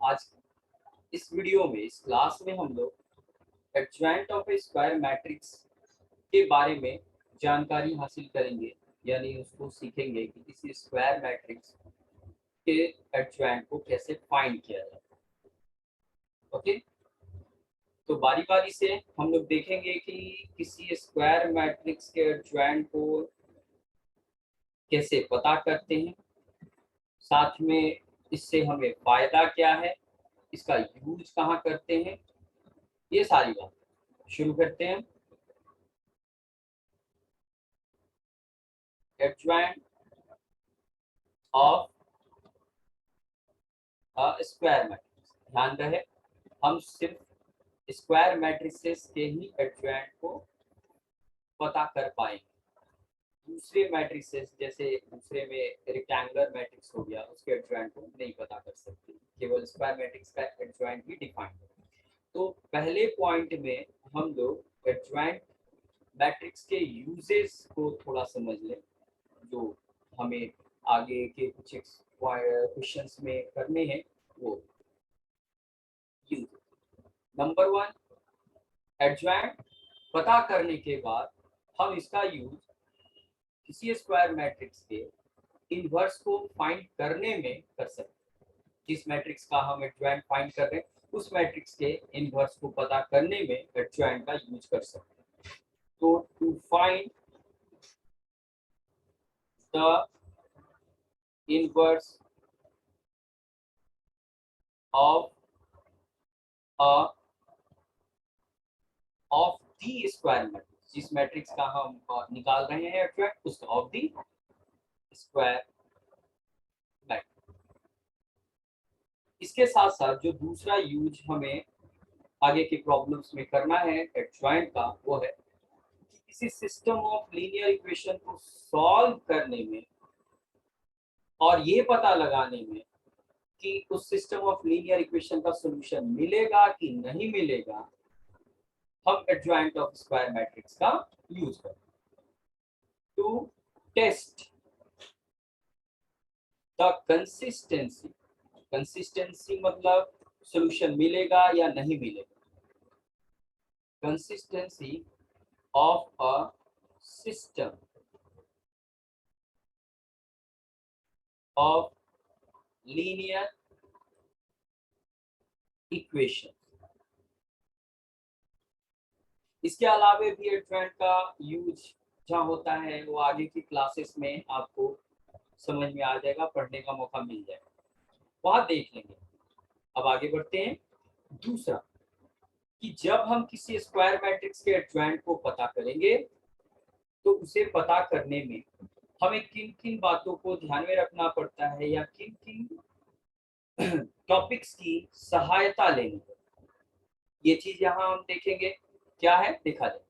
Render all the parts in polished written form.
आज इस वीडियो में, इस क्लास में हम लोग adjoint of A square matrix के बारे में जानकारी हासिल करेंगे, यानी उसको सीखेंगे कि किसी स्क्वायर मैट्रिक्स के एडजॉइंट को कैसे फाइंड किया जाए। ओके, तो बारी बारी से हम लोग देखेंगे कि किसी स्क्वायर मैट्रिक्स के एडजॉइंट को कैसे पता करते हैं, साथ में इससे हमें फायदा क्या है, इसका यूज कहाँ करते हैं, ये सारी बात शुरू करते हैं। एडजॉइंट ऑफ स्क्वायर मैट्रिक्स, ध्यान रहे हम सिर्फ स्क्वायर मैट्रिसेस के ही एडजॉइंट को पता कर पाएंगे। दूसरे मैट्रिसेस जैसे दूसरे में रेक्टेंगुलर मैट्रिक्स हो गया, उसके एडजॉइंट को नहीं पता कर सकते, केवल स्क्वायर मैट्रिक्स का एडजॉइंट ही डिफाइन है। तो पहले पॉइंट में हम लोग एडजॉइंट मैट्रिक्स के यूजेस को थोड़ा समझ लें, जो हमें आगे के कुछ क्वेश्चंस में करने हैं। वो यूज नंबर 1, एडजॉइंट पता करने के बाद हम इसका यूज किसी स्क्वायर मैट्रिक्स के इनवर्स को फाइंड करने में कर सकते हैं। जिस मैट्रिक्स का हम एडजॉइंट फाइंड कर रहे हैं, उस मैट्रिक्स के इनवर्स को पता करने में एडजॉइंट का यूज कर सकते हैं। तो to find the inverse of of the square matrix, जिस मैट्रिक्स का हम निकाल रहे हैं एडजॉइंट, उसका ऑफ द स्क्वायर मैट्रिक्स। इसके साथ साथ जो दूसरा यूज हमें आगे की प्रॉब्लम्स में करना है एडजॉइंट का, वो है कि किसी सिस्टम ऑफ लीनियर इक्वेशन को सॉल्व करने में और ये पता लगाने में कि उस सिस्टम ऑफ लीनियर इक्वेशन का सॉल्यूशन मिलेगा कि नहीं मिलेगा, हम एडजॉइंट ऑफ स्क्वायर मैट्रिक्स का यूज करें to test the consistency. Consistency मतलब सॉल्यूशन मिलेगा या नहीं मिलेगा। Consistency of a system of linear equation. इसके अलावा भी एडजॉइंट का यूज जहाँ होता है वो आगे की क्लासेस में आपको समझ में आ जाएगा, पढ़ने का मौका मिल जाएगा, वहां देख लेंगे। अब आगे बढ़ते हैं। दूसरा, कि जब हम किसी स्क्वायर मैट्रिक्स के एडजॉइंट को पता करेंगे तो उसे पता करने में हमें किन किन बातों को ध्यान में रखना पड़ता है, या किन किन टॉपिक्स की सहायता लेनी है, ये चीज यहाँ हम देखेंगे। क्या है, देखा जाए।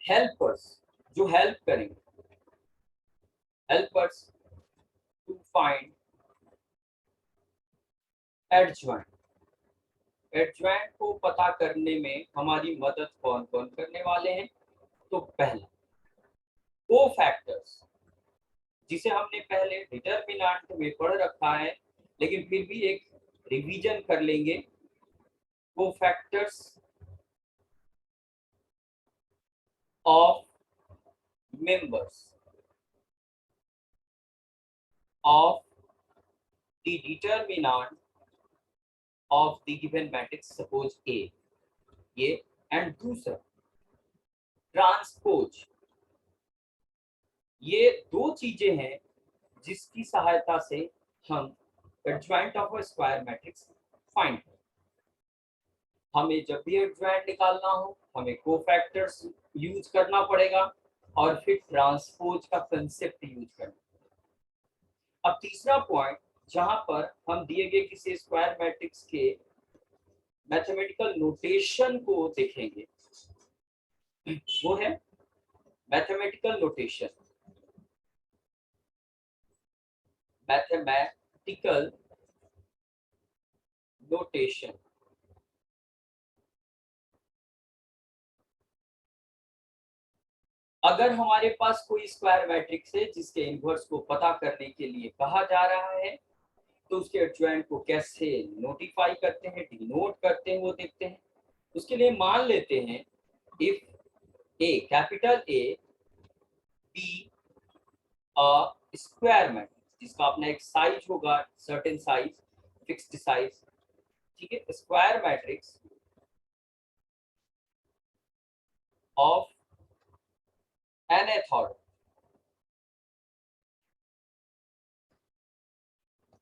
हेल्पर्स, जो हेल्प करेंगे, helpers to find adjoint. Adjoint को पता करने में हमारी मदद कौन कौन करने वाले हैं? तो पहला, कोफैक्टर्स, जिसे हमने पहले डिटरमिनेंट में पढ़ रखा है, लेकिन फिर भी एक रिवीजन कर लेंगे। Cofactors of members of the determinant of the given matrix, suppose A, ये। एंड दूसरा, ट्रांसपोज। ये दो चीजें हैं जिसकी सहायता से हम adjoint of a square matrix find करें। हमें जब भी एडजॉइंट निकालना हो, हमें कोफैक्टर्स यूज करना पड़ेगा और फिर ट्रांसपोज का कंसेप्ट यूज करना। अब तीसरा पॉइंट, जहां पर हम दिए गए किसी स्क्वायर मैट्रिक्स के मैथमेटिकल नोटेशन को देखेंगे, वो है मैथमेटिकल नोटेशन। मैथमेटिकल नोटेशन अगर हमारे पास कोई स्क्वायर मैट्रिक्स है जिसके इनवर्स को पता करने के लिए कहा जा रहा है, तो उसके एडजॉइंट को कैसे नोटिफाई करते हैं, डिनोट करते हैं, वो देखते हैं। उसके लिए मान लेते हैं if A capital A be a square matrix, जिसका अपना एक साइज होगा, सर्टेन साइज, फिक्स्ड साइज, ठीक है, square matrix of nth order,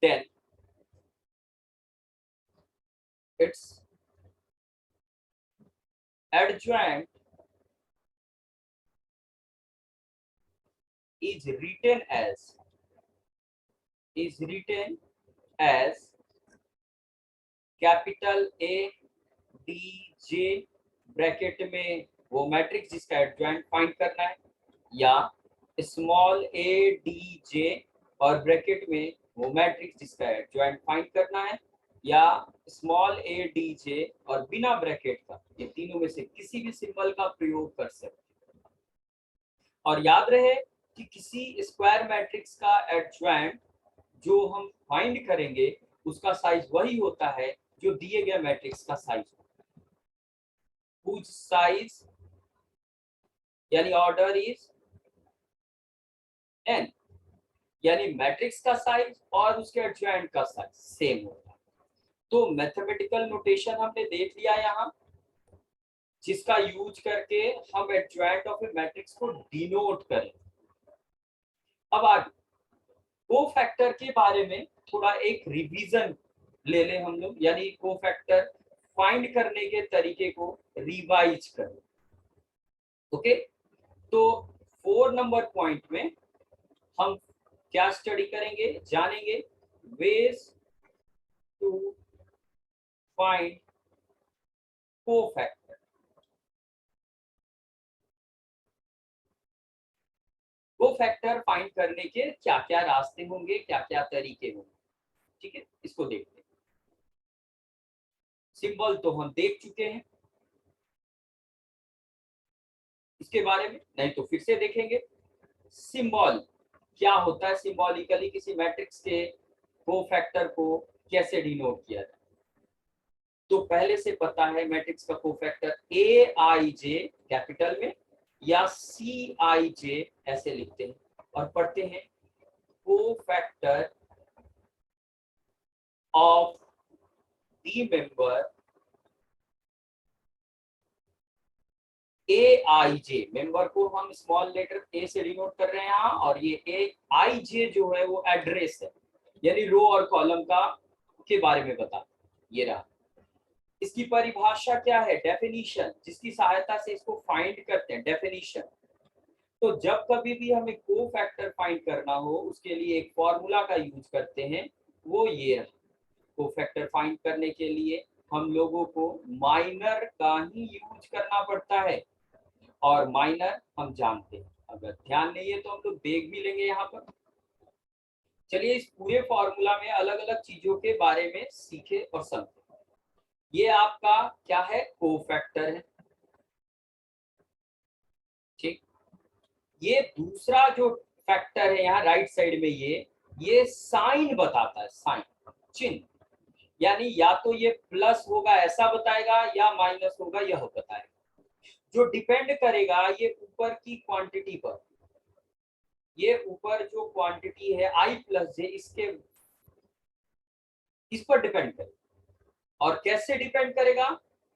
then its adjoint is written as capital A D J, bracket में वो मैट्रिक्स जिसका एडजॉइंट फाइंड करना है, या स्मॉल ए डी जे और ब्रैकेट में वो मैट्रिक्स जिसका एडजॉइंट फाइंड करना है, या स्मॉल ए डी जे और बिना ब्रैकेट का, ये तीनों में से किसी भी सिंबल का प्रयोग कर सकते हैं। और याद रहे कि किसी स्क्वायर मैट्रिक्स का एडजॉइंट जो हम फाइंड करेंगे उसका साइज वही होता है जो दिए गए मैट्रिक्स का साइज होता है, whose size यानी ऑर्डर इज n, यानी मैट्रिक्स का साइज और उसके एडजॉइंट का साइज सेम होता है। तो मैथमेटिकल नोटेशन हमने देख लिया यहाँ, जिसका यूज करके हम एडजॉइंट ऑफ ए मैट्रिक्स को डिनोट करें। अब आगे कोफैक्टर के बारे में थोड़ा एक रिवीजन ले लें हम लोग, यानी कोफैक्टर फाइंड करने के तरीके को रिवाइज करें। ओके, तो 4 नंबर पॉइंट में हम क्या स्टडी करेंगे, जानेंगे ways to find cofactor. Cofactor find करने के क्या क्या रास्ते होंगे, क्या क्या तरीके होंगे, ठीक है, इसको देखते हैं। सिंबल तो हम देख चुके हैं, इसके बारे में नहीं तो फिर से देखेंगे। सिंबल क्या होता है, सिंबॉलिकली किसी मैट्रिक्स के कोफैक्टर को कैसे डिनोट किया जाए। तो पहले से पता है मैट्रिक्स का कोफैक्टर ए आई जे कैपिटल में या सी आई जे ऐसे लिखते हैं और पढ़ते हैं cofactor of the member A I J, member को हम स्मॉल लेटर ए से डिनोट कर रहे हैं यहाँ, और ये ए आई जे जो है वो एड्रेस है, यानी रो और कॉलम का के बारे में बता, ये रहा। इसकी परिभाषा क्या है, डेफिनेशन, जिसकी सहायता से इसको फाइंड करते हैं, डेफिनेशन। तो जब कभी भी हमें कोफैक्टर फाइंड करना हो उसके लिए एक फॉर्मूला का यूज करते हैं, वो ये है। कोफैक्टर फाइंड करने के लिए हम लोगों को माइनर का ही यूज करना पड़ता है, और माइनर हम जानते हैं, अगर ध्यान नहीं है तो हम लोग देख भी लेंगे यहाँ पर। चलिए इस पूरे फॉर्मूला में अलग अलग चीजों के बारे में सीखे और समझे। ये आपका क्या है, कोफैक्टर है, ठीक। ये दूसरा जो फैक्टर है यहाँ राइट साइड में, ये साइन बताता है, साइन, चिन्ह, यानी या तो ये प्लस होगा ऐसा बताएगा या माइनस होगा यह बताएगा, जो डिपेंड करेगा ये ऊपर की क्वांटिटी पर। ये ऊपर जो क्वांटिटी है आई प्लस जे, इस पर डिपेंड करेगा। और कैसे डिपेंड करेगा,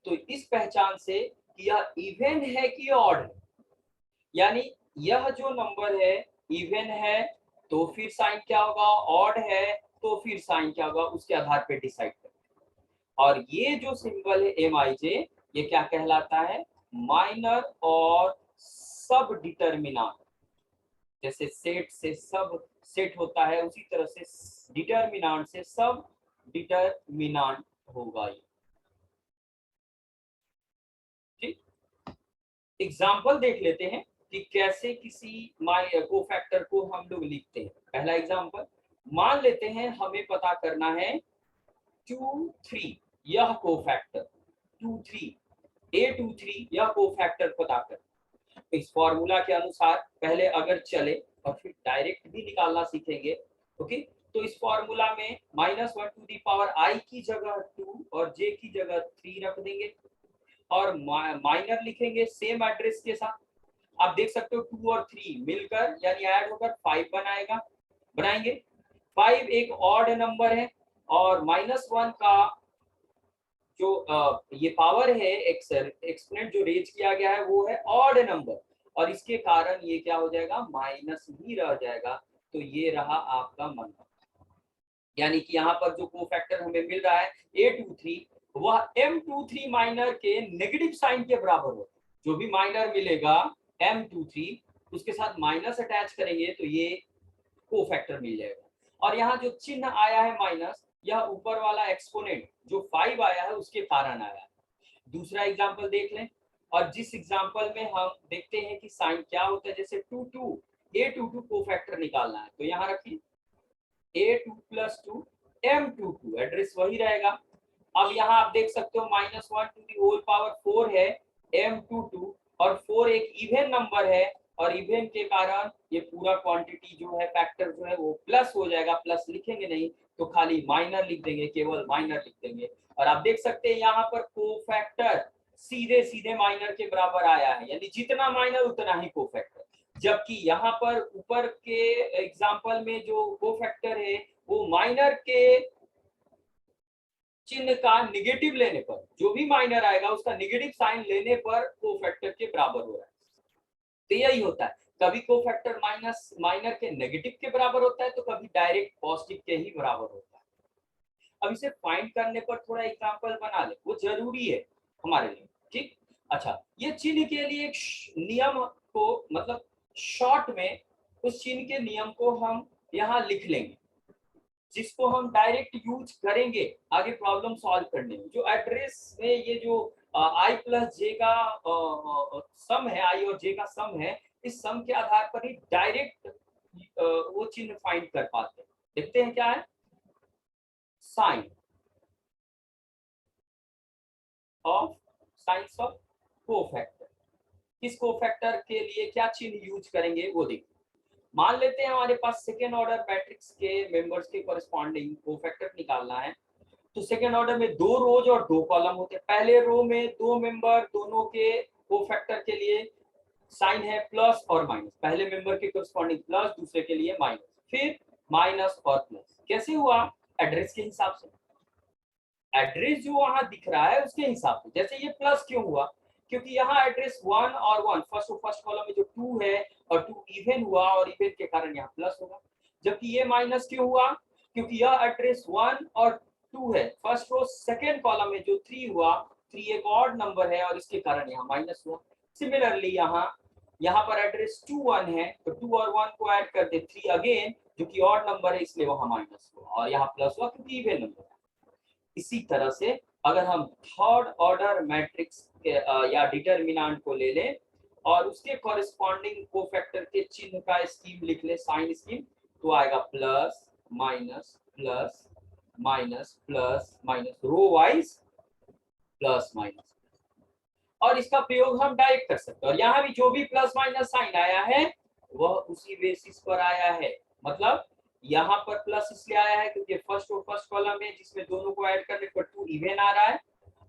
तो इस पहचान से कि यह इवन है कि ऑड है, यानी यह जो नंबर है इवन है तो फिर साइन क्या होगा, ऑड है तो फिर साइन क्या होगा, उसके आधार पर डिसाइड करें। और ये जो सिंबल है एम आई जे, ये क्या कहलाता है, माइनर और सब डिटरमिनेंट। जैसे सेट से सब सेट होता है उसी तरह से डिटरमिनेंट से सब डिटरमिनेंट होगा ये, ठीक। एग्जाम्पल देख लेते हैं कि कैसे किसी कोफैक्टर को हम लोग लिखते हैं। पहला एग्जाम्पल, मान लेते हैं हमें पता करना है 2 3, यह कोफैक्टर 2 3, A23 यह कोफैक्टर पता कर। इस फॉर्मूला के अनुसार पहले अगर चले और फिर डायरेक्ट भी निकालना सीखेंगे, ओके। तो इस फॉर्मूला में -1 टू दी पावर i की जगह 2 और j की जगह 3 रख देंगे और माइनर लिखेंगे सेम एड्रेस के साथ। आप देख सकते हो 2 और 3 मिलकर यानी ऐड होकर 5 बनाएंगे। 5 एक ऑड नंबर है और -1 का जो ये पावर है एक्सपोनेंट जो रेज किया गया है वो है ऑड नंबर और इसके कारण ये क्या हो जाएगा माइनस ही रह जाएगा। तो ये रहा आपका मन, यानी कि यहाँ पर जो कोफैक्टर हमें मिल रहा है A23 वह M23 माइनर के नेगेटिव साइन के बराबर हो। जो भी माइनर मिलेगा M23 उसके साथ माइनस अटैच करेंगे तो ये कोफैक्टर मिल जाएगा। और यहाँ जो चिन्ह आया है माइनस, यह ऊपर वाला एक्सपोनेंट जो 5 आया है उसके कारण आया है। दूसरा एग्जांपल देख लें और जिस एग्जांपल में हम देखते हैं कि साइन क्या होता है, जैसे 2 A22 कोफैक्टर निकालना है तो यहाँ रखिए A2 + 2 M22 एड्रेस वही रहेगा। अब यहाँ आप देख सकते हो -1 टू दी होल पावर 4 है M22 और 4 एक इवन नंबर है और इवन के कारण ये पूरा क्वांटिटी जो है फैक्टर जो है वो प्लस हो जाएगा। प्लस लिखेंगे नहीं तो खाली माइनर लिख देंगे, केवल माइनर लिख देंगे। और आप देख सकते हैं यहाँ पर कोफैक्टर सीधे सीधे माइनर के बराबर आया है, यानी जितना माइनर उतना ही कोफैक्टर। जबकि यहाँ पर ऊपर के एग्जांपल में जो कोफैक्टर है वो माइनर के चिन्ह का निगेटिव लेने पर, जो भी माइनर आएगा उसका निगेटिव साइन लेने पर कोफैक्टर के बराबर हो रहा है। तो यही होता है, कभी कोफैक्टर माइनस माइनर के नेगेटिव के बराबर होता है तो कभी डायरेक्ट पॉजिटिव के ही बराबर होता है। अब इसे फाइंड करने पर थोड़ा एग्जांपल बना ले, वो जरूरी है हमारे लिए, ठीक। अच्छा, ये चिन्ह के लिए एक नियम को मतलब शॉर्ट में उस चिन्ह के नियम को हम यहाँ लिख लेंगे जिसको हम डायरेक्ट यूज करेंगे आगे प्रॉब्लम सॉल्व करने में। जो एड्रेस में ये जो i + j का सम है, i और j का सम है, इस सम के आधार पर ही डायरेक्ट वो चिन्ह फाइंड कर पाते हैं। देखते हैं क्या है, sign of signs of cofactor. किस कोफैक्टर के लिए क्या चिन्ह यूज करेंगे वो देखिए। मान लेते हैं हमारे पास सेकेंड ऑर्डर मैट्रिक्स के मेंबर्स के कॉरेस्पॉन्डिंग कोफैक्टर निकालना है। तो सेकेंड ऑर्डर में 2 रोज और 2 कॉलम होते हैं। पहले रो में 2 मेंबर दोनों के कोफैक्टर के लिए साइन है प्लस और माइनस, पहले मेंबर के कॉरेस्पॉन्डिंग प्लस, दूसरे के लिए माइनस, फिर माइनस और प्लस। कैसे हुआ, एड्रेस के हिसाब से। एड्रेस जो वहां दिख रहा है उसके हिसाब से। जैसे ये प्लस क्यों हुआ, क्योंकि यहाँ एड्रेस 1 और 1 फर्स्ट कॉलम में जो 2 है और 2 इवन हुआ और इवन के कारण यहाँ प्लस होगा। जबकि ये माइनस क्यों हुआ, क्योंकि यह एड्रेस 1 और 2 है फर्स्ट रो सेकंड कॉलम में जो 3 हुआ, 3 एक ऑड नंबर है और इसके कारण यहाँ माइनस हुआ। सिमिलरली यहाँ पर एड्रेस 2 1 है तो 2 और 1 को ऐड कर दे 3 अगेन, जो कि ऑड नंबर है इसलिए वहां माइनस हुआ और यहाँ प्लस हुआ क्योंकि इवन नंबर है। इसी तरह से अगर हम थर्ड ऑर्डर मैट्रिक्स या डिटरमिनेंट को ले लें और उसके कॉरेस्पॉन्डिंग कोफैक्टर के चिन्ह का स्कीम लिख ले, साइन स्कीम, तो आएगा plus minus plus minus plus minus, row wise plus minus. और इसका प्रयोग हम डायरेक्ट कर सकते हैं। और यहाँ भी जो भी प्लस माइनस साइन आया है वह उसी बेसिस पर आया है। मतलब यहाँ पर प्लस इसलिए आया है क्योंकि फर्स्ट कॉलम है जिसमें दोनों को ऐड करने पर 2 इवन आ रहा है।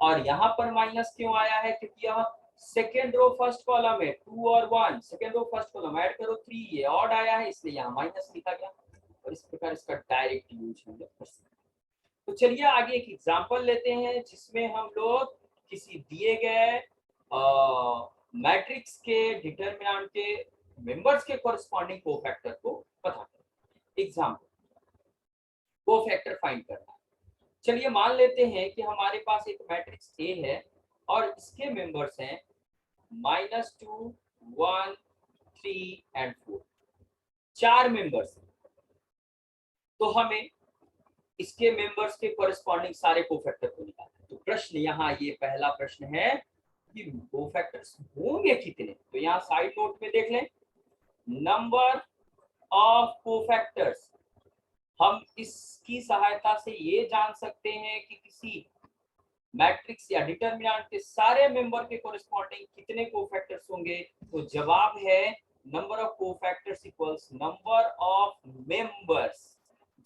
और यहाँ पर माइनस क्यों आया है, क्योंकि यह सेकेंड रो फर्स्ट कॉलम है, 2 और 1 second row first column add करो 3, ये ऑड आया है इसलिए यहाँ माइनस लिखा गया। और इस प्रकार इसका डायरेक्ट यूज हम लोग कर सकते हैं। तो चलिए आगे एक एग्जांपल लेते हैं जिसमें हम लोग किसी दिए गए मैट्रिक्स के डिटरमिनेंट के मेंबर्स के कॉरेस्पॉन्डिंग कोफैक्टर को पता करें। एग्जांपल, कोफैक्टर फाइंड करना है। चलिए मान लेते हैं कि हमारे पास एक मैट्रिक्स ए है और इसके मेंबर्स हैं -2 1 3 एंड 4, 4 मेंबर्स। तो हमें इसके मेंबर्स के कॉरेस्पॉन्डिंग सारे कोफैक्टर को निकालना है। तो प्रश्न यहाँ ये पहला प्रश्न है कि कोफैक्टर्स होंगे कितने। तो यहाँ साइड नोट में देख लें, नंबर ऑफ कोफैक्टर्स। हम इसकी सहायता से ये जान सकते हैं कि किसी मैट्रिक्स या डिटरमिनेंट के सारे मेंबर के कॉरेस्पॉन्डिंग कितने कोफैक्टर्स होंगे। तो जवाब है number of cofactors equals number of members,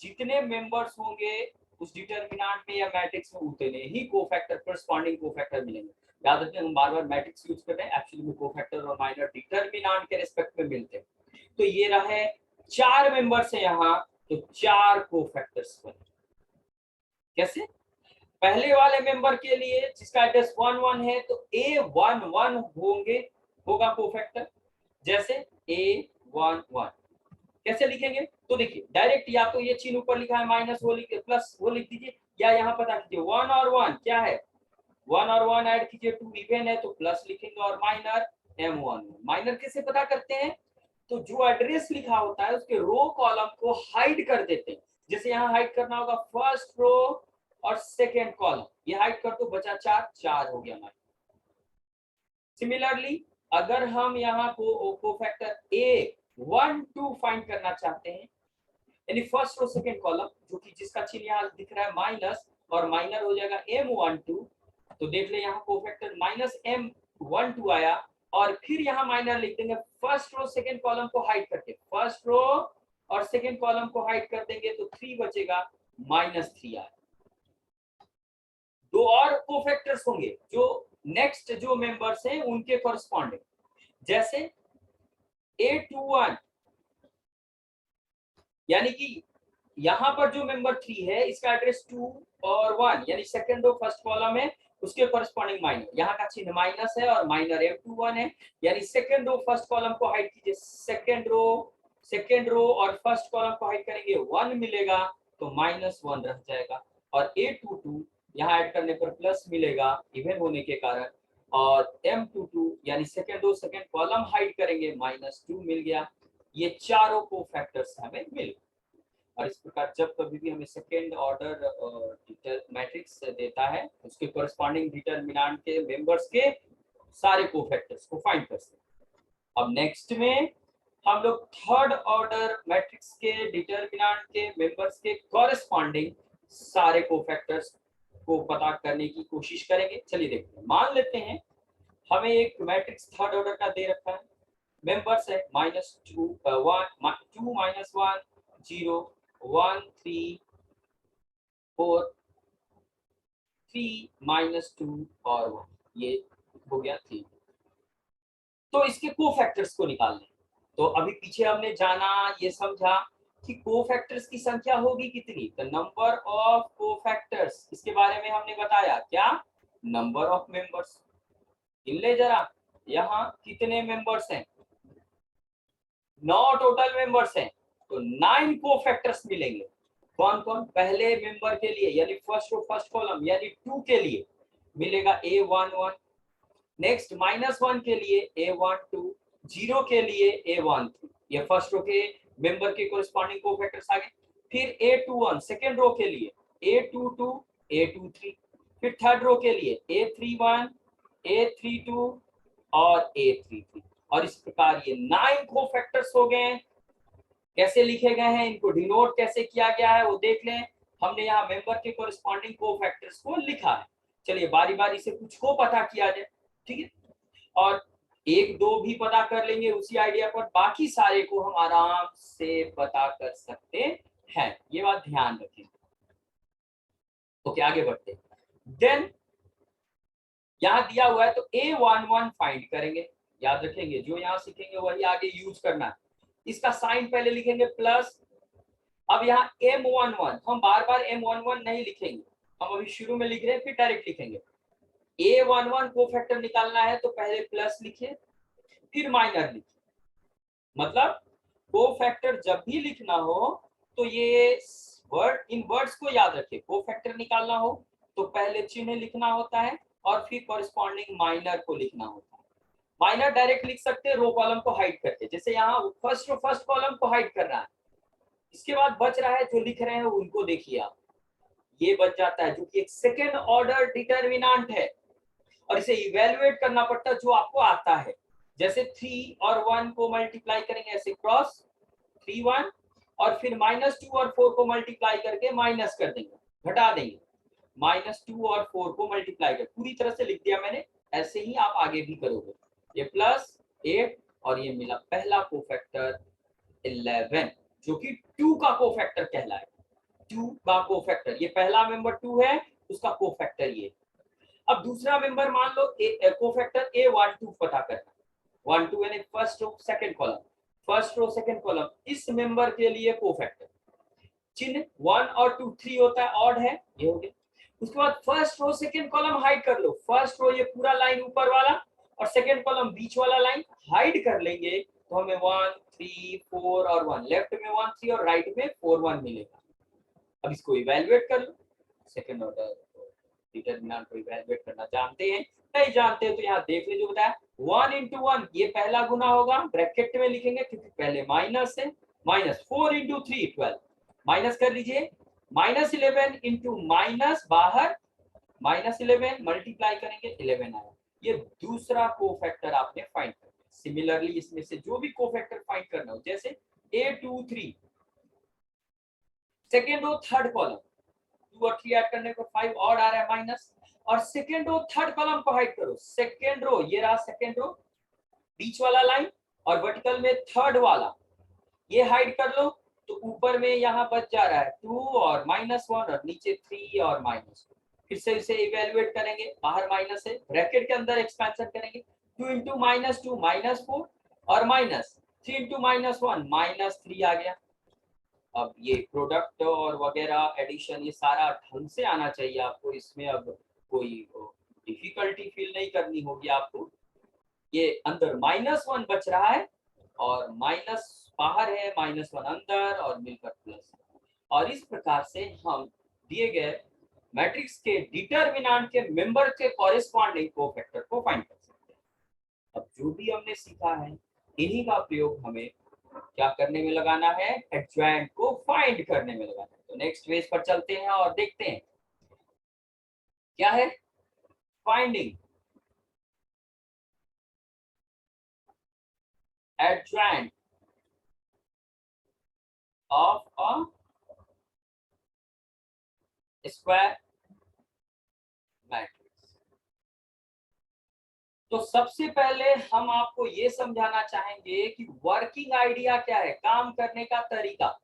जितने मेंबर्स होंगे उस डिटरमिनेंट में या मैट्रिक्स में उतने ही कोफैक्टर करस्पॉन्डिंग कोफैक्टर मिलेंगे। याद रखें, हम बार बार मैट्रिक्स यूज कर रहे हैं, एक्चुअली में कोफैक्टर और माइनर डिटरमिनेंट के रिस्पेक्ट में मिलते हैं। तो ये रहे 4 मेंबर्स है यहाँ, तो 4 कोफैक्टर्स बने। कैसे? पहले वाले मेंबर के लिए जिसका एड्रेस 1 1 है तो A11 होगा कोफैक्टर, जैसे A11 कैसे लिखेंगे? तो देखिए डायरेक्ट, या तो ये चिन्ह ऊपर लिखा है माइनस वो लिख प्लस वो लिख दीजिए, या यहाँ पता कीजिए 1 और 1 क्या है, 1 और 1 ऐड कीजिए 2 इवन है तो प्लस लिखेंगे, और माइनर M11। माइनर कैसे पता करते हैं? तो जो एड्रेस लिखा होता है उसके रो कॉलम को हाइड कर देते हैं। जैसे यहाँ हाइड करना होगा फर्स्ट रो और सेकेंड कॉलम, ये हाइड कर दो, बचा 4 हो गया हमारा। सिमिलरली अगर हम यहाँ कोफैक्टर A12 फाइंड करना चाहते हैं, यानी फर्स्ट रो सेकेंड कॉलम, जो कि जिसका चिन्ह यहाँ दिख रहा है माइनस और माइनर हो जाएगा M12, तो देख ले यहाँ कोफैक्टर माइनस M12 आया, और फिर यहाँ माइनर लिख देंगे फर्स्ट रो सेकेंड कॉलम को हाइड करके, फर्स्ट रो और सेकेंड कॉलम को हाइड कर देंगे तो 3 बचेगा, -3 आया। दो और कोफैक्टर्स होंगे जो नेक्स्ट जो मेंबर्स हैं उनके कॉरेस्पॉन्डिंग, जैसे A21, यानी कि यहाँ पर जो मेंबर 3 है इसका एड्रेस 2 और 1 यानी सेकंड रो फर्स्ट कॉलम है, उसके कॉरेस्पॉन्डिंग माइनर, यहाँ का चिन्ह माइनस है और माइनर M21 है, यानी सेकंड रो फर्स्ट कॉलम को हाइड कीजिए, सेकंड रो और फर्स्ट कॉलम को हाइड करेंगे 1 मिलेगा तो -1 रह जाएगा, और A22 यहाँ ऐड करने पर प्लस मिलेगा इवन होने के कारण, और M22 यानी second row second column hide करेंगे -2 मिल गया। ये चारों कोफैक्टर्स हमें मिल, और इस प्रकार जब कभी भी हमें सेकेंड ऑर्डर मैट्रिक्स देता है उसके कॉरेस्पॉन्डिंग डिटरमिनेंट के मेंबर्स के सारे कोफैक्टर्स को फाइंड कर सकते हैं। अब नेक्स्ट में हम लोग थर्ड ऑर्डर मैट्रिक्स के डिटरमिनेंट के मेंबर्स के कॉरेस्पॉन्डिंग सारे कोफैक्टर्स को पता करने की कोशिश करेंगे। चलिए देखते हैं, मान लेते हैं हमें एक मैट्रिक्स थर्ड ऑर्डर का दे रखा है, मेंबर्स है -2 1 2 -1 0 1 3 4 3 -2 और 1, ये हो गया 3। तो इसके कोफैक्टर्स को निकालने, तो अभी पीछे हमने जाना, ये समझा कि कोफैक्टर्स की संख्या होगी कितनी, द नंबर ऑफ कोफैक्टर्स, इसके बारे में हमने बताया क्या, नंबर ऑफ मेंबर्स। गिन ले जरा, यहाँ कितने मेंबर्स हैं, 9 टोटल मेंबर्स हैं, तो 9 कोफैक्टर्स मिलेंगे। कौन कौन? पहले मेंबर के लिए यानी फर्स्ट रो फर्स्ट कॉलम यानी 2 के लिए मिलेगा A11, नेक्स्ट -1 के लिए A12, 0 के लिए A13, ये फर्स्ट रो के मेंबर के कोरिस्पोंडिंग कोफैक्टर्स आ गए। फिर A21 सेकेंड रो के लिए A22, A23, फिर थर्ड रो के लिए A31, A32 और A33, और इस प्रकार ये 9 कोफैक्टर्स हो गए। कैसे लिखे गए हैं, इनको डिनोट कैसे किया गया है वो देख लें। हमने यहाँ मेंबर के कोरिस्पोंडिंग कोफैक्टर्स को लिखा है। चलिए बारी बारी से कुछ को पता किया जाए, ठीक है, और 1 2 भी पता कर लेंगे उसी आइडिया पर, बाकी सारे को हम आराम से पता कर सकते हैं, ये बात ध्यान रखें। ओके, आगे बढ़ते हैं। देन यहाँ दिया हुआ है तो A11 फाइंड करेंगे, याद रखेंगे जो यहाँ सीखेंगे वही आगे यूज करना है। इसका साइन पहले लिखेंगे प्लस, अब यहाँ M11 हम बार बार M11 नहीं लिखेंगे, हम अभी शुरू में लिख रहे हैं फिर डायरेक्ट लिखेंगे। A11 कोफैक्टर निकालना है तो पहले प्लस लिखिए फिर माइनर लिखिए, मतलब कोफैक्टर जब भी लिखना हो तो ये वर्ड, इन वर्ड्स को याद रखिए। कोफैक्टर निकालना हो तो पहले चिन्ह लिखना होता है और फिर कॉरेस्पॉन्डिंग माइनर को लिखना होता है। माइनर डायरेक्ट लिख सकते हैं रो कॉलम को हाइड करके, जैसे यहाँ फर्स्ट कॉलम को हाइड कर रहा है, इसके बाद बच रहा है जो लिख रहे हैं उनको देखिए आप, ये बच जाता है जो कि एक सेकेंड ऑर्डर डिटरमिनेंट है, और इसे इवैल्यूएट करना पड़ता है जो आपको आता है। जैसे 3 और 1 को मल्टीप्लाई करेंगे ऐसे क्रॉस 3 1, और फिर -2 और 4 को मल्टीप्लाई करके माइनस कर देंगे, घटा देंगे, -2 और 4 को मल्टीप्लाई कर, पूरी तरह से लिख दिया मैंने, ऐसे ही आप आगे भी करोगे। ये +8 और ये मिला पहला कोफैक्टर 11 जो कि 2 का कोफैक्टर कहलाएगा। 2 का कोफैक्टर, ये पहला मेंबर 2 है, उसका कोफैक्टर ये। अब दूसरा मेंबर मान लो कोफैक्टर A12 पता करना, 1 2 यानी first row second column, first row second column, इस मेंबर के लिए कोफैक्टर चिन्ह 1 और 2 3 होता है, ऑड है, ये हो गया। उसके बाद first row second column hide कर लो, फर्स्ट रो ये पूरा लाइन ऊपर वाला और सेकंड कॉलम बीच वाला लाइन हाइड कर लेंगे तो हमें 1 3 4 और 1, लेफ्ट में 1 3 और राइट में 4 1 मिलेगा। अब इसको इवैल्यूएट कर लो, सेकंड ऑर्डर डिटरमिनेंट को इवैल्यूएट करना जानते हैं, नहीं जानते तो यहाँ देख लीजिए, बताया 1 into 1 ये पहला गुना होगा, ब्रैकेट में लिखेंगे क्योंकि पहले माइनस है, माइनस 4 into 3 12, माइनस कर लीजिए, माइनस 11 into माइनस बाहर माइनस 11 मल्टीप्लाई करेंगे 11 आया, ये दूसरा कोफैक्टर आपने फाइंड करना। सिमिलरली इसमें से जो भी कोफैक्टर फाइंड करना हो, जैसे A23 second row third column, 2 और 3 ऐड करने को 5 और आ रहा है माइनस, और सेकेंड रो थर्ड कॉलम को हाइड करो, सेकेंड रो ये रहा सेकेंड रो बीच वाला लाइन और वर्टिकल में थर्ड वाला, ये हाइड कर लो तो ऊपर में यहाँ बच जा रहा है 2 और -1 और नीचे 3 और -2, फिर से इसे इवैल्यूएट करेंगे, बाहर माइनस है, ब्रैकेट के अंदर एक्सपेंशन करेंगे, 2 into -2 -4 और -3 into -1 -3 आ गया। अब ये प्रोडक्ट और वगैरह एडिशन ये सारा ढंग से आना चाहिए आपको, इसमें अब कोई डिफिकल्टी फील नहीं करनी होगी आपको। ये अंदर -1 बच रहा है और माइनस बाहर है, -1 अंदर और मिलकर प्लस, और इस प्रकार से हम दिए गए मैट्रिक्स के डिटरमिनेंट के मेंबर के कॉरेस्पॉन्डिंग कोफैक्टर को फाइंड कर सकते हैं। अब जो भी हमने सीखा है इन्हीं का प्रयोग हमें क्या करने में लगाना है, एडजॉइंट को फाइंड करने में लगाना है। तो नेक्स्ट पेज पर चलते हैं और देखते हैं क्या है finding adjoint of a square matrix. तो सबसे पहले हम आपको ये समझाना चाहेंगे कि वर्किंग आइडिया क्या है, काम करने का तरीका,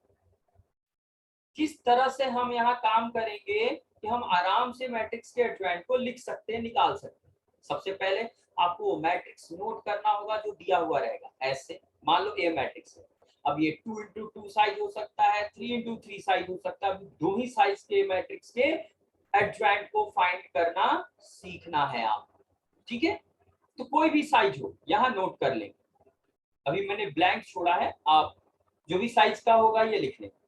किस तरह से हम यहाँ काम करेंगे कि हम आराम से मैट्रिक्स के एडजॉइंट को लिख सकते हैं, निकाल सकते हैं। सबसे पहले आपको वो मैट्रिक्स नोट करना होगा जो दिया हुआ रहेगा, ऐसे मान लो ए मैट्रिक्स है, अब ये 2 into 2 साइज हो सकता है, 3 into 3 साइज हो सकता है, दो ही साइज के मैट्रिक्स के एडजॉइंट को फाइंड करना सीखना है आप, ठीक है। तो कोई भी साइज हो यहाँ नोट कर लेंगे, अभी मैंने ब्लैंक छोड़ा है, आप जो भी साइज का होगा ये लिख लेंगे।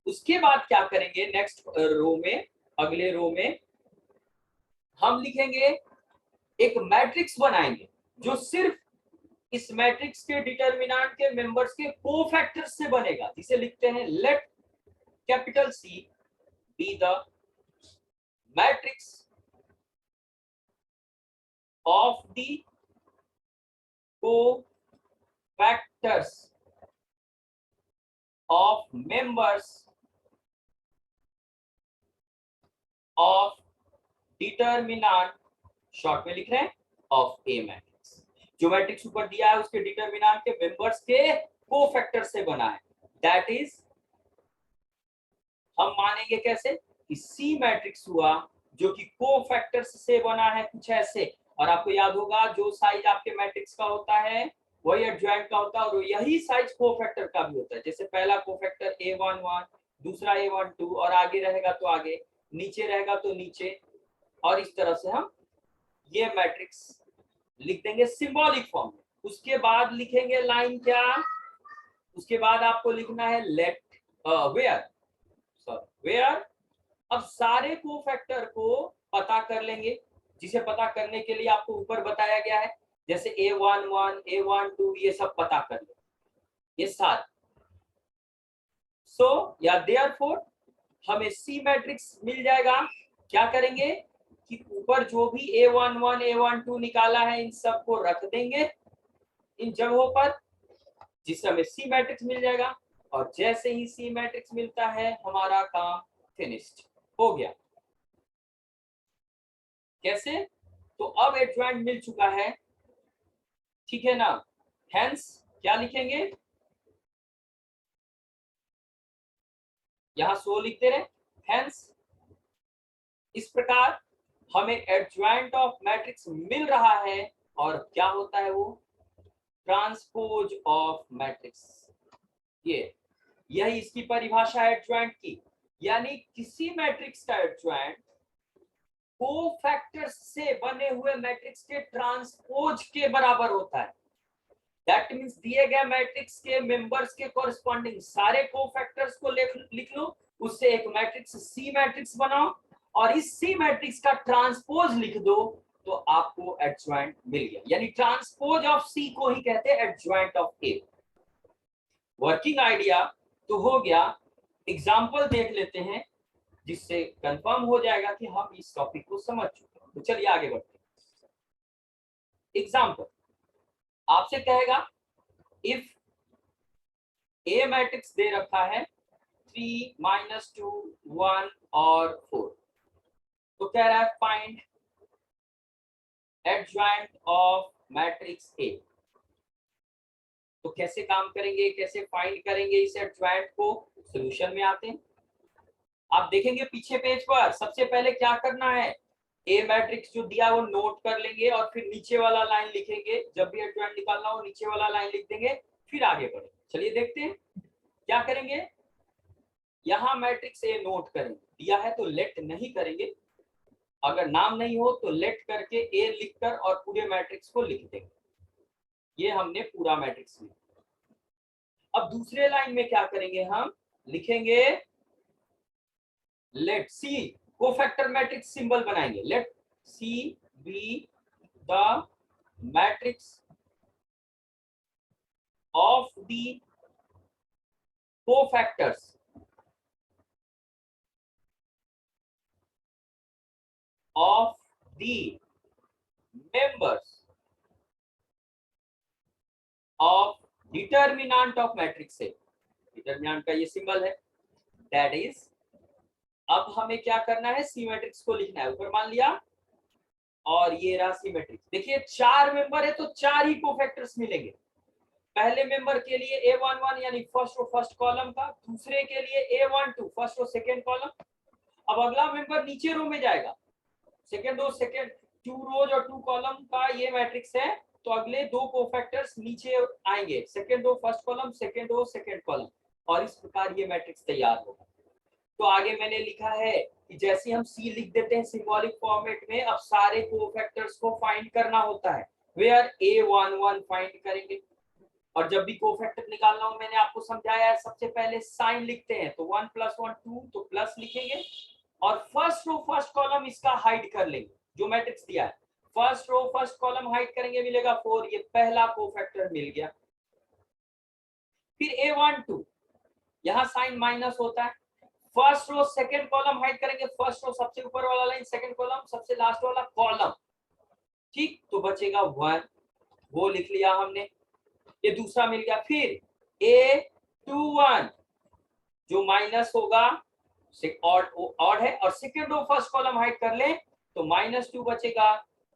उसके बाद क्या करेंगे, नेक्स्ट रो में, अगले रो में हम लिखेंगे एक मैट्रिक्स बनाएंगे जो सिर्फ इस मैट्रिक्स के डिटरमिनेंट के मेंबर्स के कोफैक्टर्स से बनेगा, जिसे लिखते हैं let capital C be the matrix of the cofactors of members of determinant, short में लिख रहे हैं, ऑफ ए मैट्रिक्स। जो मैट्रिक्स ऊपर दिया है उसके डिटरमिनेंट के मेंबर्स के कोफैक्टर से बना है, दैट इज हम मानेंगे कैसे कि सी मैट्रिक्स हुआ जो कि कोफैक्टर्स से बना है कुछ ऐसे, और आपको याद होगा जो साइज आपके मैट्रिक्स का होता है वही एडजॉइंट का होता है और यही साइज कोफैक्टर का भी होता है, जैसे पहला कोफैक्टर A11, दूसरा A12 और आगे रहेगा तो आगे, नीचे रहेगा तो नीचे, और इस तरह से हम ये मैट्रिक्स लिख देंगे सिंबॉलिक फॉर्म में। उसके बाद लिखेंगे लाइन क्या, उसके बाद आपको लिखना है लेट वेयर, अब सारे कोफैक्टर को पता कर लेंगे, जिसे पता करने के लिए आपको ऊपर बताया गया है, जैसे A11 A12 ये सब पता कर ले, ये सारे। सो या देयरफॉर हमें सी मैट्रिक्स मिल जाएगा, क्या करेंगे कि ऊपर जो भी A11 A12 निकाला है इन सबको रख देंगे इन जगहों पर, जिससे हमें सी मैट्रिक्स मिल जाएगा, और जैसे ही सी मैट्रिक्स मिलता है हमारा काम फिनिश्ड हो गया। कैसे, तो अब एडजॉइंट मिल चुका है, ठीक है ना, हेंस क्या लिखेंगे, यहाँ सो लिखते रहे। हेंस इस प्रकार हमें एडजॉइंट ऑफ मैट्रिक्स मिल रहा है और क्या होता है वो ट्रांसपोज ऑफ मैट्रिक्स। ये यही इसकी परिभाषा है एडजॉइंट की, यानी किसी मैट्रिक्स का एडजॉइंट कोफैक्टर्स से बने हुए मैट्रिक्स के ट्रांसपोज के बराबर होता है। दैट मींस दिए गए मैट्रिक्स के मेंबर्स के कॉरेस्पॉन्डिंग सारे कोफैक्टर्स को लिख लो, उससे एक मैट्रिक्स सी मैट्रिक्स बनाओ और इस सी मैट्रिक्स का ट्रांसपोज लिख दो तो आपको एडजॉइंट मिल गया। यानी ट्रांसपोज ऑफ सी को ही कहते हैं adjoint of A. Working idea तो हो गया, एग्जांपल देख लेते हैं जिससे कंफर्म हो जाएगा कि हम इस टॉपिक को समझ चुके हैं। तो चलिए आगे बढ़ते हैं। एग्जांपल आपसे कहेगा इफ ए मैट्रिक्स दे रखा है 3, -2, 1 और 4, तो कह रहा है find adjoint of matrix A. तो कैसे काम करेंगे, कैसे फाइंड करेंगे इस एडजॉइंट को? सॉल्यूशन में आते हैं। आप देखेंगे पीछे पेज पर सबसे पहले क्या करना है, ए मैट्रिक्स जो दिया वो नोट कर लेंगे और फिर नीचे वाला लाइन लिखेंगे। जब भी एडजॉइंट निकालना हो नीचे वाला लाइन लिख देंगे, फिर आगे बढ़ेंगे। चलिए देखते हैं क्या करेंगे। यहाँ मैट्रिक्स ए नोट करेंगे, दिया है तो लेट नहीं करेंगे, अगर नाम नहीं हो तो लेट करके ए लिखकर और पूरे मैट्रिक्स को लिख देंगे। ये हमने पूरा मैट्रिक्स लिखा। अब दूसरे लाइन में क्या करेंगे, हम लिखेंगे let C, cofactor matrix symbol बनाएंगे, let C be the matrix of the cofactors of the members of determinant of matrix से, डिटर्मिनेंट का ये सिंबल है। दैट इज अब हमें क्या करना है, सी मैट्रिक्स को लिखना है। ऊपर मान लिया और ये रहा सी मैट्रिक्स। देखिए 4 मेंबर है तो 4 ही कोफैक्टर्स मिलेंगे। पहले मेंबर के लिए A11 यानी फर्स्ट रो फर्स्ट कॉलम का, दूसरे के लिए A12 first row second column. अब अगला मेंबर नीचे रो में जाएगा, सेकेंड रो सेकेंड 2 रोज और 2 कॉलम का ये मैट्रिक्स है, तो अगले 2 कोफैक्टर्स नीचे आएंगे, second row first column, second row second column, और इस प्रकार ये मैट्रिक्स तैयार होगा। तो आगे मैंने लिखा है कि जैसे हम सी लिख देते हैं सिंबॉलिक फॉर्मेट में, अब सारे कोफैक्टर्स को फाइंड करना होता है, वेयर A11 फाइंड करेंगे। और जब भी कोफैक्टर निकालना हो मैंने आपको समझाया है, सबसे पहले साइन लिखते हैं, तो 1 + 1 2, तो प्लस लिखेंगे और फर्स्ट रो फर्स्ट कॉलम इसका हाइड कर लेंगे। जो मैट्रिक्स दिया है first row first column hide करेंगे, मिलेगा 4, ये पहला कोफैक्टर मिल गया। फिर A12 यहाँ साइन माइनस होता है, first row second column hide करेंगे, फर्स्ट रो सबसे ऊपर वाला लाइन, सेकंड कॉलम सबसे लास्ट वाला कॉलम, ठीक, तो बचेगा 1, वो लिख लिया हमने, ये दूसरा मिल गया। फिर A21 जो माइनस होगा ऑड है और second row first column hide कर ले तो -2 बचेगा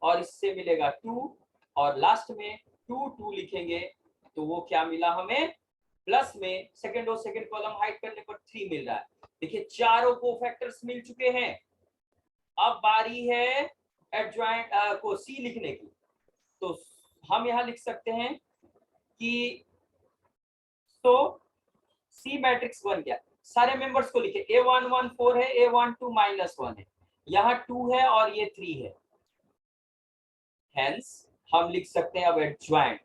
और इससे मिलेगा 2 और लास्ट में 2 2 लिखेंगे तो वो क्या मिला हमें, प्लस में second row second column hide करने पर 3 मिल रहा है। देखिए चारों कोफैक्टर्स मिल चुके हैं। अब बारी है एडजॉइंट को सी लिखने की, तो हम यहाँ लिख सकते हैं कि तो सी मैट्रिक्स बन गया। सारे मेंबर्स को लिखे, A11 4 है, A12 -1 है, यहाँ 2 है और ये 3 है। हेंस हम लिख सकते हैं अब एडजॉइंट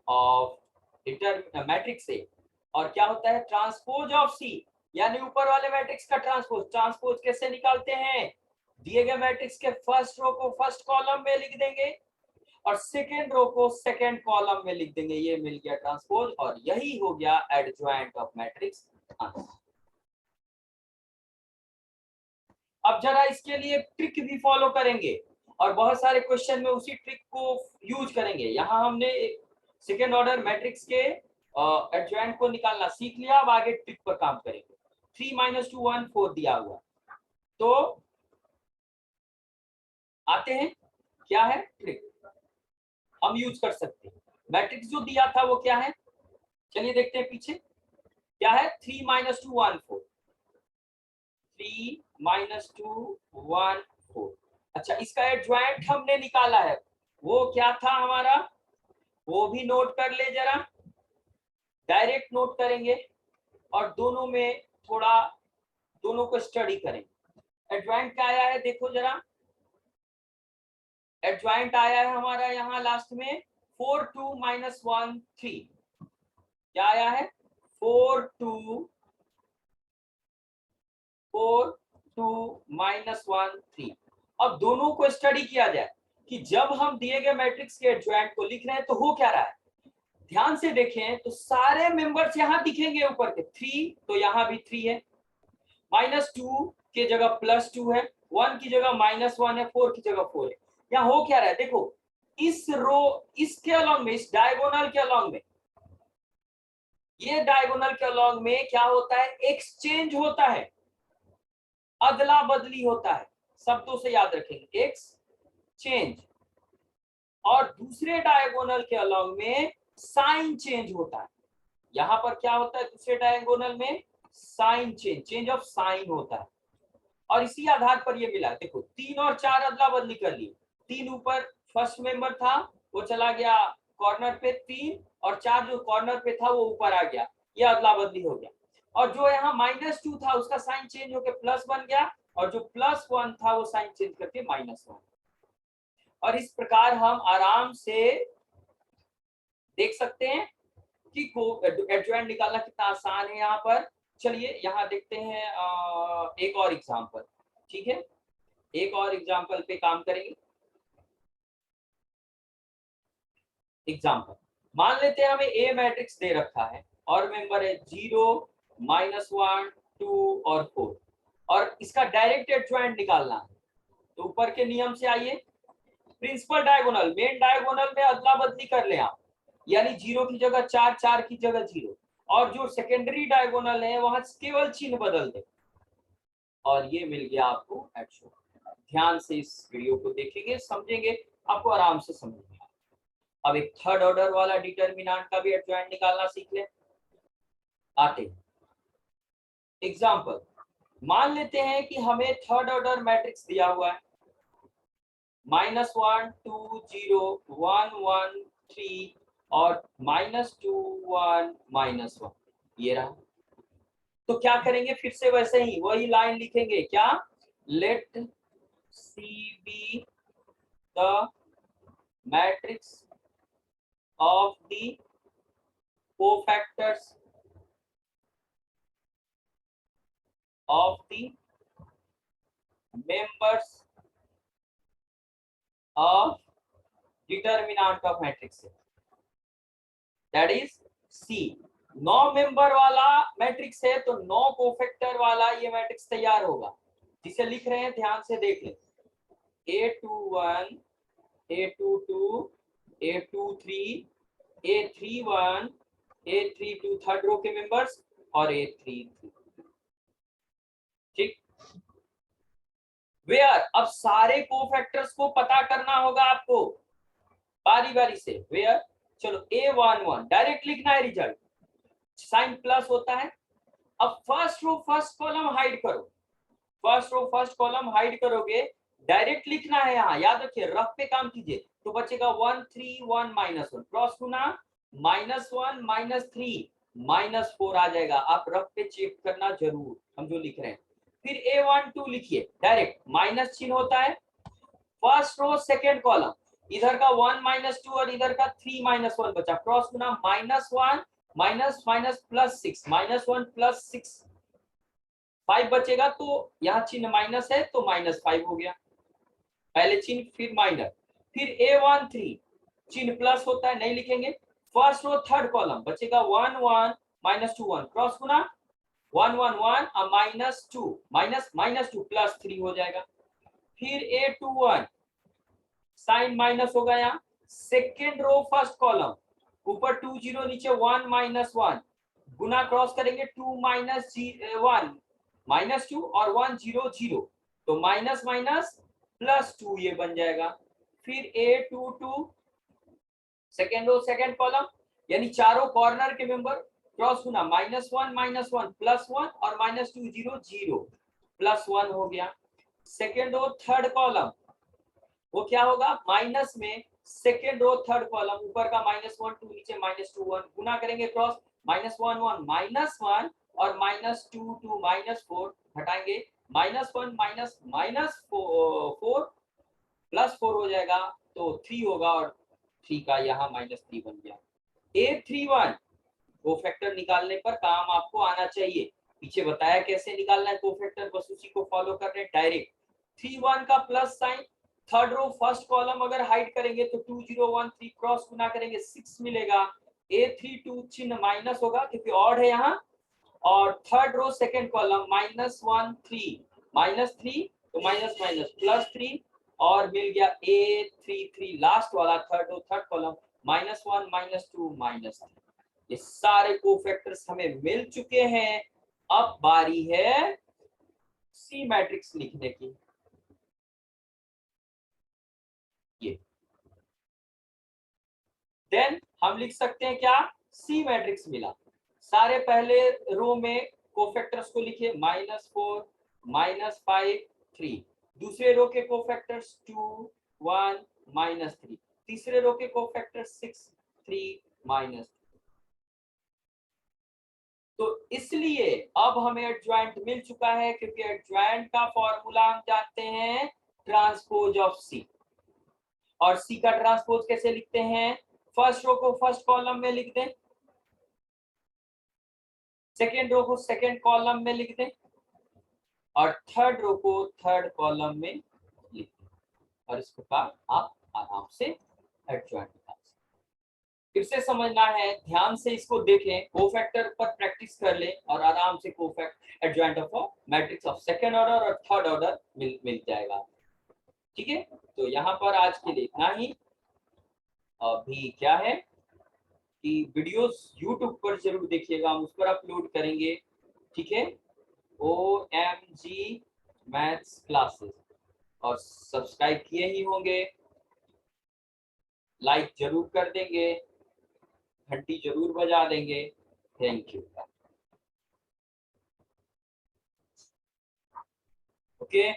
ऑफ मैट्रिक्स ए, और क्या होता है ट्रांसपोज ऑफ सी, यानी ऊपर वाले मैट्रिक्स का ट्रांसपोज। ट्रांसपोज कैसे निकालते हैं, दिए गए मैट्रिक्स के फर्स्ट रो को फर्स्ट कॉलम में लिख देंगे और सेकेंड रो को सेकेंड कॉलम में लिख देंगे, ये मिल गया ट्रांसपोज और यही हो गया एडजॉइंट ऑफ मैट्रिक्स। अब जरा इसके लिए ट्रिक भी फॉलो करेंगे और बहुत सारे क्वेश्चन में उसी ट्रिक को यूज करेंगे। यहाँ हमने सेकेंड ऑर्डर मैट्रिक्स के एडजॉइंट को निकालना सीख लिया, अब आगे ट्रिक पर काम करेंगे। 3 - 2 1 4 दिया हुआ, तो आते हैं क्या है ट्रिक हम यूज कर सकते हैं। मैट्रिक्स जो दिया था वो क्या है, चलिए देखते हैं पीछे। क्या है 3 माइनस 2 1 4, 3 माइनस 2 1 4। अच्छा, इसका एडजॉइंट हमने निकाला है, वो क्या था हमारा, वो भी नोट कर ले जरा, डायरेक्ट नोट करेंगे और दोनों में थोड़ा दोनों को स्टडी करेंगे। एडजॉइंट क्या आया है देखो जरा, एडजॉइंट आया है हमारा यहाँ लास्ट में 4 2 माइनस 1 3। क्या आया है 4 2 माइनस 1 3। अब दोनों को स्टडी किया जाए कि जब हम दिए गए मैट्रिक्स के एडजॉइंट को लिख रहे हैं तो हो क्या रहा है। ध्यान से देखें तो सारे मेंबर्स यहां दिखेंगे ऊपर के, 3 तो यहां भी 3 है, -2 की जगह +2 है, 1 की जगह -1 है, 4 की जगह 4 है। यहाँ हो क्या रहा है देखो, इस रो इसके अलॉन्ग में, इस डायगोनल के अलॉन्ग में, ये डायगोनल के अलॉन्ग में क्या होता है, एक्सचेंज होता है, अदला बदली होता है, शब्दों से याद रखेंगे एक्सचेंज। और दूसरे डायगोनल के अलॉन्ग में साइन चेंज होता है। यहां पर क्या होता है दूसरे डायगोनल में, sign change, change of sign होता है। और इसी आधार पर ये मिला, देखो 3 और 4 अदला बदली कर ली, 3 ऊपर फर्स्ट मेंबर था वो चला गया कॉर्नर पे 3, और 4 जो कॉर्नर पे था वो ऊपर आ गया, ये अदला बदली हो गया। और जो यहाँ -2 था उसका साइन चेंज होकर प्लस बन गया, और जो +1 था वो साइन चेंज करके -1। और इस प्रकार हम आराम से देख सकते हैं कि एडजॉइंट निकालना कितना आसान है यहाँ पर। चलिए यहाँ देखते हैं एक और एग्जांपल, ठीक है, एक और एग्जांपल पे काम करेंगे। एग्जांपल मान लेते हैं हमें ए मैट्रिक्स दे रखा है और मेंबर है 0 -1 2 और 4, और इसका डायरेक्ट एडजॉइंट निकालना है। तो ऊपर के नियम से आइए, प्रिंसिपल डायगोनल, मेन डायगोनल में अदला बदली कर ले आप, यानी 0 की जगह 4, 4 की जगह 0, और जो सेकेंडरी डायगोनल है वहां केवल चिन्ह बदल दे, और ये मिल गया आपको एडजॉइंट। ध्यान से इस वीडियो को देखेंगे, समझेंगे, आपको आराम से समझेंगे। अब एक थर्ड ऑर्डर वाला डिटरमिनेंट का भी एडजॉइंट निकालना सीख ले। आते एग्जांपल, मान लेते हैं कि हमें थर्ड ऑर्डर मैट्रिक्स दिया हुआ है, -1 2 0 1 1 3 और -2 1 -1, ये रहा। तो क्या करेंगे, फिर से वैसे ही वही लाइन लिखेंगे, क्या, let C be the matrix of the cofactors of the members of determinant of matrix, that is C। 9 member वाला मैट्रिक्स है तो 9 कोफैक्टर वाला ये मैट्रिक्स तैयार होगा, जिसे लिख रहे हैं ध्यान से देख लें, A21 A22 A23 A31 A32 third row के मेंबर्स और A33, ठीक। वेयर, अब सारे कोफैक्टर्स को पता करना होगा आपको बारी बारी से। वेयर, चलो A11 डायरेक्ट लिखना है, रिजल्ट साइन प्लस होता है। अब first row first column hide करो, first row first column hide करोगे, डायरेक्ट लिखना है, यहाँ याद रखिए रफ पे काम कीजिए, तो बचेगा 1 3 1 -1 क्रॉस गुना -1 -3 -4 आ जाएगा। आप रफ पे चेक करना जरूर हम जो लिख रहे हैं। फिर A12 लिखिए, डायरेक्ट माइनस चिन्ह होता है, फर्स्ट रो सेकेंड कॉलम, इधर का 1 -2 और इधर का 3 -1 बचा, क्रॉस गुना -1 माइनस +6 -1 +6 5 बचेगा, तो यहाँ चिन्ह माइनस है तो -5 हो गया, पहले चिन्ह फिर माइनस। फिर A13 चिन्ह प्लस होता है, नहीं लिखेंगे, फर्स्ट रो थर्ड कॉलम बचेगा 1 1 -2 1 क्रॉस गुना 1 1 1 -2 -2 +3 हो जाएगा। फिर A21 साइन माइनस होगा, यहाँ सेकेंड रो फर्स्ट कॉलम, ऊपर 2 0 नीचे 1 -1 गुना क्रॉस करेंगे 2 -1 -2 और 1 0 0, तो माइनस माइनस +2 ये बन जाएगा। फिर A22 second row second column, यानी चारों कॉर्नर के मेंबर क्रॉस गुना -1 +1 और -2 0 0 +1 हो गया। सेकेंड रो थर्ड कॉलम वो क्या होगा, माइनस में सेकेंड रो थर्ड कॉलम ऊपर का -1 2 नीचे -2 1 गुना करेंगे क्रॉस -1 1 -1 और -2 2 -4 हटाएंगे -1 -4 +4 हो जाएगा तो 3 होगा और 3 का यहाँ -3 बन गया। A31 कोफैक्टर निकालने पर काम आपको आना चाहिए, पीछे बताया कैसे निकालना है कोफैक्टर, बस उसी को फॉलो कर रहे हैं डायरेक्ट। 31 का plus sign third row first column अगर हाइड करेंगे तो 2013 क्रॉस गुना करेंगे 6 मिलेगा। A32 चिन्ह माइनस होगा क्योंकि ऑड है यहाँ, और थर्ड रो सेकंड कॉलम -1 3 -3 तो माइनस माइनस +3 और मिल गया A33 लास्ट वाला थर्ड रो थर्ड कॉलम -1 -2 -3। ये सारे कोफैक्टर्स हमें मिल चुके हैं। अब बारी है सी मैट्रिक्स लिखने की। ये देन हम लिख सकते हैं क्या, सी मैट्रिक्स मिला। सारे पहले रो में कोफैक्टर्स को लिखिए -4 -5 3, दूसरे रो के कोफैक्टर्स 2 1 -3, तीसरे रो के कोफैक्टर्स 6 3 -3। तो इसलिए अब हमें एडजॉइंट मिल चुका है क्योंकि एडजॉइंट का फॉर्मूला हम जानते हैं ट्रांसपोज ऑफ सी। और सी का ट्रांसपोज कैसे लिखते हैं, फर्स्ट रो को फर्स्ट कॉलम में लिख दें, सेकेंड रो को सेकेंड कॉलम में लिख दें और थर्ड रो को थर्ड कॉलम में लिख दें, और इस प्रकार आप आराम से एडजॉइंट निकाल सकते। फिर से समझना है, ध्यान से इसको देखें, कोफैक्टर पर प्रैक्टिस कर लें और आराम से cofactor adjoint of matrix of second order और थर्ड ऑर्डर मिल जाएगा। ठीक है, तो यहाँ पर आज के लिए इतना ही। अभी क्या है कि वीडियोस YouTube पर जरूर देखिएगा, हम उस पर अपलोड करेंगे। ठीक है, OMG मैथ्स क्लासेस, और सब्सक्राइब किए ही होंगे, लाइक जरूर कर देंगे, घंटी जरूर बजा देंगे। Thank you. ओके।